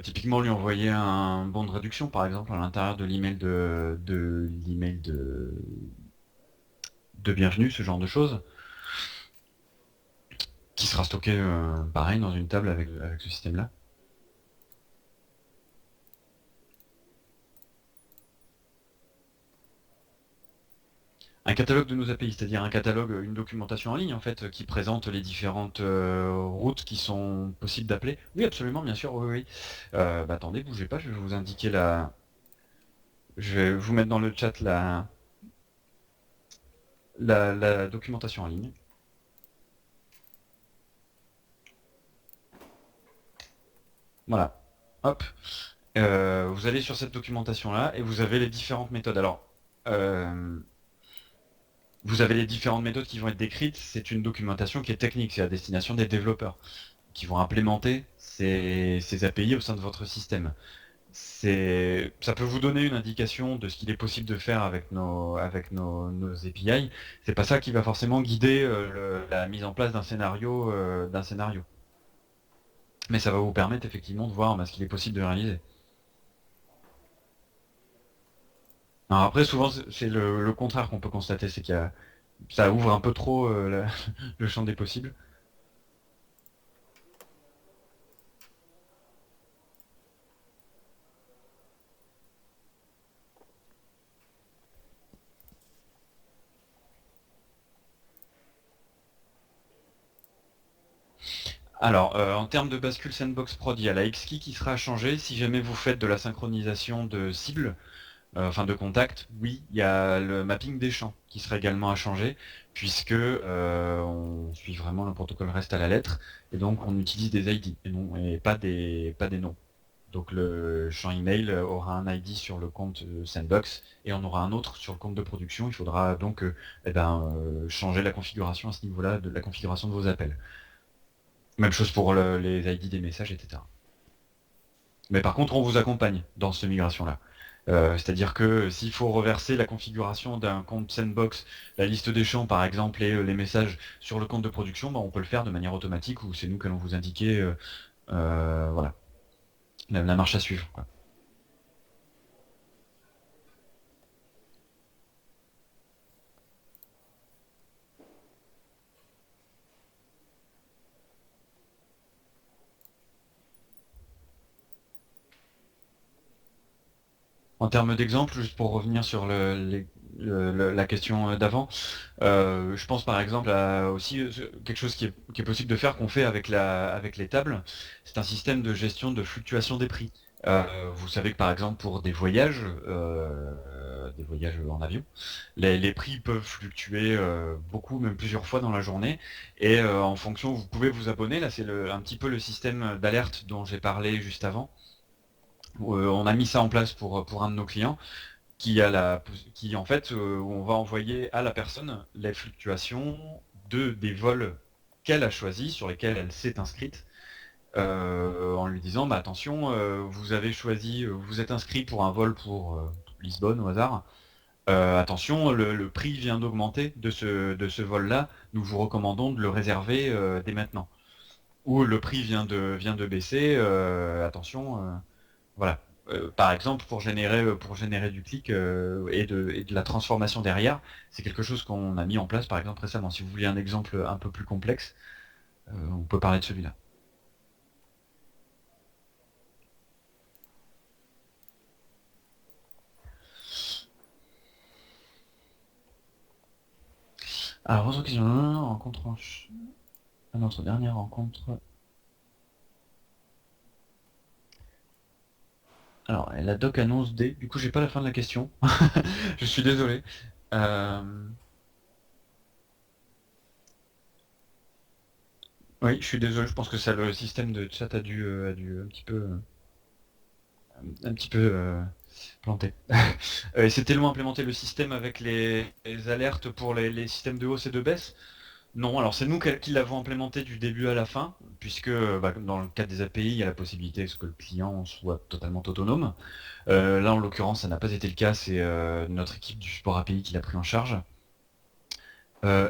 typiquement lui envoyer un bon de réduction, par exemple, à l'intérieur de l'email de bienvenue, ce genre de choses, qui sera stocké pareil dans une table avec ce système-là. Un catalogue de nos API, c'est-à-dire un catalogue, une documentation en ligne en fait, qui présente les différentes routes qui sont possibles d'appeler. Oui, absolument, bien sûr, oui, oui. Bah, attendez, bougez pas, je vais vous indiquer je vais vous mettre dans le chat la documentation en ligne. Voilà. Hop. Vous allez sur cette documentation-là et vous avez les différentes méthodes. Alors, euh, vous avez les différentes méthodes qui vont être décrites. C'est une documentation qui est technique, c'est à destination des développeurs qui vont implémenter ces API au sein de votre système. Ça peut vous donner une indication de ce qu'il est possible de faire avec nos API. C'est pas ça qui va forcément guider la mise en place d'un scénario. Mais ça va vous permettre effectivement de voir bah, ce qu'il est possible de réaliser. Alors après, souvent, c'est le contraire qu'on peut constater, c'est ça ouvre un peu trop le champ des possibles. Alors, en termes de bascule sandbox prod, il y a la Xkey qui sera changée. Si jamais vous faites de la synchronisation de cibles, enfin de contacts, oui, il y a le mapping des champs qui sera également à changer, puisque on suit vraiment le protocole REST à la lettre, et donc on utilise des ID et pas des noms. Donc le champ email aura un ID sur le compte Sandbox et on aura un autre sur le compte de production. Il faudra donc changer la configuration à ce niveau-là de la configuration de vos appels. Même chose pour les ID des messages, etc. Mais par contre, on vous accompagne dans cette migration-là. C'est-à-dire que s'il faut reverser la configuration d'un compte Sandbox, la liste des champs par exemple, et les messages sur le compte de production, bah, on peut le faire de manière automatique ou c'est nous qui allons vous indiquer voilà, la marche à suivre, quoi. En termes d'exemple, juste pour revenir sur la question d'avant, je pense par exemple à aussi quelque chose qui est possible de faire qu'on fait avec les tables, c'est un système de gestion de fluctuation des prix. Vous savez que par exemple pour des voyages en avion, les prix peuvent fluctuer beaucoup, même plusieurs fois dans la journée, et en fonction, vous pouvez vous abonner, là c'est un petit peu le système d'alerte dont j'ai parlé juste avant. On a mis ça en place pour un de nos clients qui en fait, on va envoyer à la personne les fluctuations des vols qu'elle a choisis, sur lesquels elle s'est inscrite, en lui disant bah attention, vous avez choisi, vous êtes inscrit pour un vol pour Lisbonne au hasard. Attention, le prix vient d'augmenter de ce vol-là, nous vous recommandons de le réserver dès maintenant. Ou le prix vient de baisser, attention, voilà. Par exemple, pour générer du clic et de la transformation derrière, c'est quelque chose qu'on a mis en place par exemple récemment. Si vous voulez un exemple un peu plus complexe, on peut parler de celui-là. Alors, autre question, rencontre à notre dernière rencontre. Alors, la doc annonce D. Du coup, j'ai pas la fin de la question. Je suis désolé. Oui, je suis désolé. Je pense que ça, le système de chat a dû un petit peu planter. C'était loin implémenter le système avec les alertes pour les systèmes de hausse et de baisse. Non, alors c'est nous qui l'avons implémenté du début à la fin, puisque bah, dans le cadre des API, il y a la possibilité que le client soit totalement autonome. Là, en l'occurrence, ça n'a pas été le cas, c'est notre équipe du support API qui l'a pris en charge.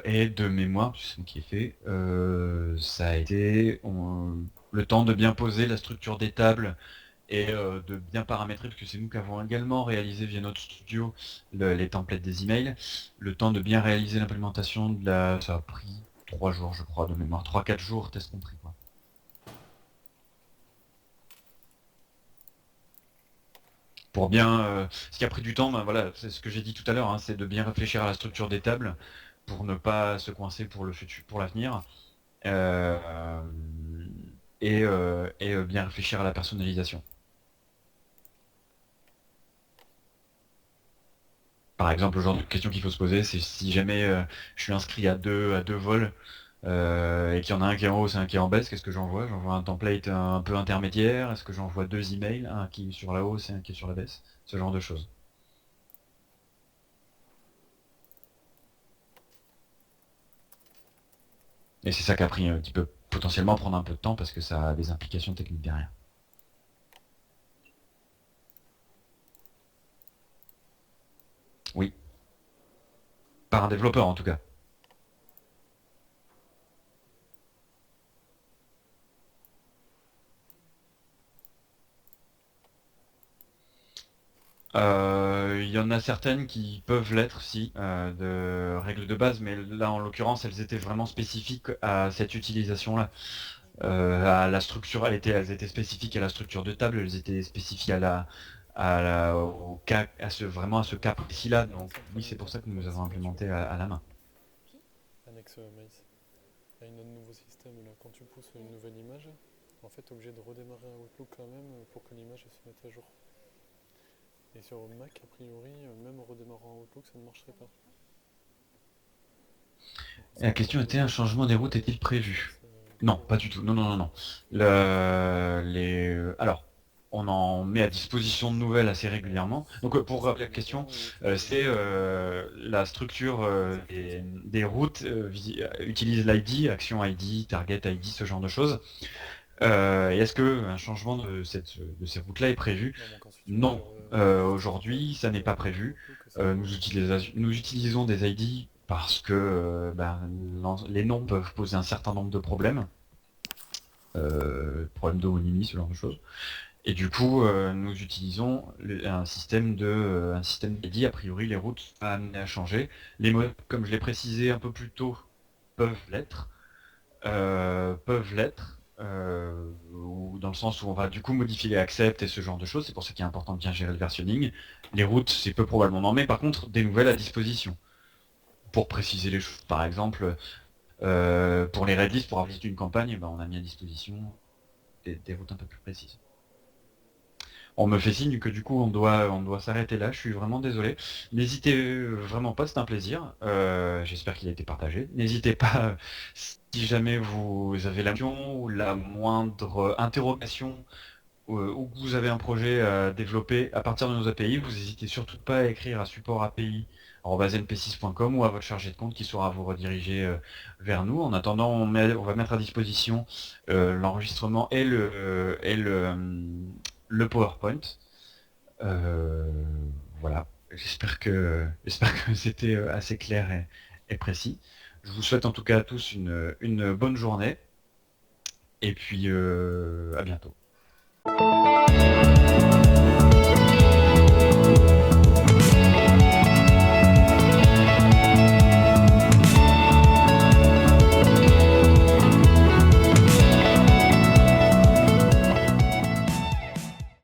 Et de mémoire, c'est ce qui est fait, ça a été le temps de bien poser la structure des tables et de bien paramétrer, parce que c'est nous qui avons également réalisé via notre studio les templates des emails, le temps de bien réaliser l'implémentation de la... Ça a pris 3 jours, je crois, de mémoire, 3-4 jours, test compris, quoi. Pour bien... ce qui a pris du temps, ben voilà, c'est ce que j'ai dit tout à l'heure, hein, c'est de bien réfléchir à la structure des tables pour ne pas se coincer pour le futur, pour l'avenir. Euh, et bien réfléchir à la personnalisation. Par exemple, le genre de question qu'il faut se poser, c'est si jamais je suis inscrit à deux vols et qu'il y en a un qui est en hausse et un qui est en baisse, qu'est-ce que j'envoie? J'envoie un template un peu intermédiaire? Est-ce que j'envoie deux emails, un qui est sur la hausse et un qui est sur la baisse? Ce genre de choses. Et c'est ça qui a pris, qui peut potentiellement prendre un peu de temps parce que ça a des implications techniques derrière. Oui, par un développeur en tout cas. Il y en a certaines qui peuvent l'être, si, de règles de base, mais là, en l'occurrence, elles étaient vraiment spécifiques à cette utilisation-là. À la structure, elles étaient spécifiques à la structure de table, elles étaient spécifiques au cas, vraiment à ce cas précis-là. Donc oui, c'est pour ça que nous avons implémenté à la main. Annexe Maïs. Il y a un nouveau système là. Quand tu pousses une nouvelle image, en fait, tu es obligé de redémarrer Outlook quand même pour que l'image se mette à jour. Et sur Mac, a priori, même en redémarrant Outlook, ça ne marcherait pas. Et la question était, un changement des routes est-il prévu? Non, pas du tout. Non, non, non, non. Alors, on en met à disposition de nouvelles assez régulièrement. Donc pour rappeler la question, c'est la structure des routes utilise l'ID, action ID, target ID, ce genre de choses. Et est-ce que un changement de ces routes-là est prévu? Non. Aujourd'hui, ça n'est pas prévu. Nous utilisons des ID parce que les noms peuvent poser un certain nombre de problèmes. Problèmes d'homonymie, ce genre de choses. Et du coup, nous utilisons un système d'ID. A priori, les routes sont pas amenées à changer. Les modes, comme je l'ai précisé un peu plus tôt, peuvent l'être. Ou dans le sens où on va du coup modifier les accepts et ce genre de choses. C'est pour ça qu'il est important de bien gérer le versionning. Les routes, c'est peu probablement non, mais par contre, des nouvelles à disposition. Pour préciser les choses, par exemple, pour les redlists, pour avoir visité une campagne, on a mis à disposition des routes un peu plus précises. On me fait signe que du coup on doit s'arrêter là, je suis vraiment désolé. N'hésitez vraiment pas, c'est un plaisir. J'espère qu'il a été partagé. N'hésitez pas, si jamais vous avez la question ou la moindre interrogation ou que vous avez un projet à développer à partir de nos API, vous n'hésitez surtout pas à écrire à support-api@np6.com ou à votre chargé de compte qui saura vous rediriger vers nous. En attendant, on va mettre à disposition l'enregistrement et le PowerPoint. Voilà. J'espère que c'était assez clair et précis. Je vous souhaite en tout cas à tous une bonne journée et puis à bientôt.